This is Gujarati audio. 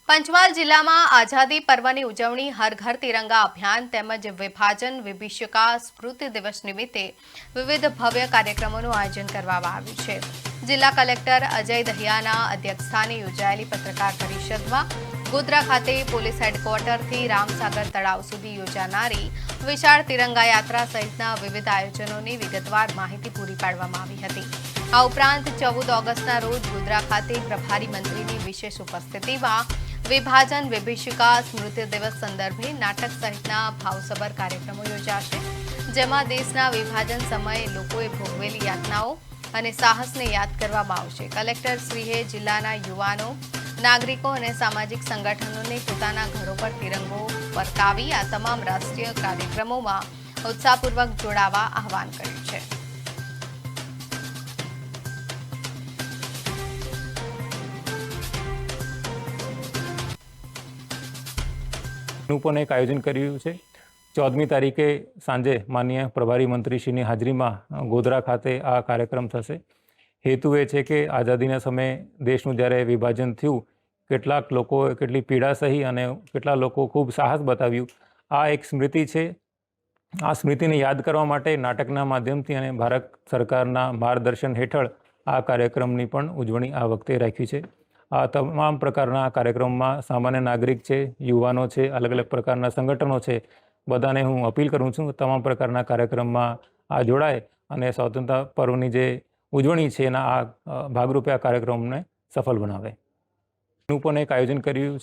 પંચમહાલ જિલ્લામાં આઝાદી પર્વની ઉજવણી હર ઘર તિરંગા અભિયાન તેમજ વિભાજન વિભીષિકા સ્મૃતિ દિવસ નિમિત્તે વિવિધ ભવ્ય કાર્યક્રમોનું આયોજન કરવામાં આવ્યું છે। જિલ્લા કલેક્ટર અજય દહિયાના અધ્યક્ષસ્થાને યોજાયેલી પત્રકાર પરિષદમાં ગોધરા ખાતે પોલીસ હેડક્વાર્ટરથી રામસાગર તળાવ સુધી યોજાનારી વિશાળ તિરંગા યાત્રા સહિતના વિવિધ આયોજનોની વિગતવાર માહિતી પૂરી પાડવામાં આવી હતી। આ ઉપરાંત 14 ઓગસ્ટના રોજ ગોધરા ખાતે પ્રભારી મંત્રીની વિશેષ ઉપસ્થિતિમાં વિભાજન વિભીષિકા સ્મૃતિ દિવસ સંદર્ભે નાટક સહિતના ભાવસભર કાર્યક્રમો યોજાશે, જેમાં દેશના વિભાજન સમયે લોકોએ ભોગવેલી યાતનાઓ અને સાહસને યાદ કરવામાં આવશે। કલેક્ટર શ્રીએ જિલ્લાના યુવાનો, નાગરિકો અને સામાજિક સંગઠનોને પોતાના ઘરો પર તિરંગો ફરકાવી આ તમામ રાષ્ટ્રીય કાર્યક્રમોમાં ઉત્સાહપૂર્વક જોડાવા આહવાન કર્યું છે। નું પણ એક આયોજન કર્યું છે। 14મી તારીખે સાંજે માનનીય પ્રભારી મંત્રીશ્રીની હાજરીમાં ગોધરા ખાતે આ કાર્યક્રમ થશે। હેતુ એ છે કે આઝાદીના સમયે દેશનું જ્યારે વિભાજન થયું, કેટલાક લોકોએ કેટલી પીડા સહી અને કેટલા લોકો ખૂબ સાહસ બતાવ્યું, આ એક સ્મૃતિ છે। આ સ્મૃતિને યાદ કરવા માટે નાટકના માધ્યમથી અને ભારત સરકારના માર્ગદર્શન હેઠળ આ કાર્યક્રમની પણ ઉજવણી આ વખતે રાખી છે। આ તમામ પ્રકારના કાર્યક્રમમાં સામાન્ય નાગરિક છે, યુવાનો છે, અલગ અલગ પ્રકારના સંગઠનો છે, બધાને હું અપીલ કરું છું તમામ પ્રકારના કાર્યક્રમમાં આ જોડાય અને સ્વતંત્રતા પર્વની જે ઉજવણી છે એના આ ભાગરૂપે આ કાર્યક્રમને સફળ બનાવે। નું પણ એક આયોજન કર્યું છે।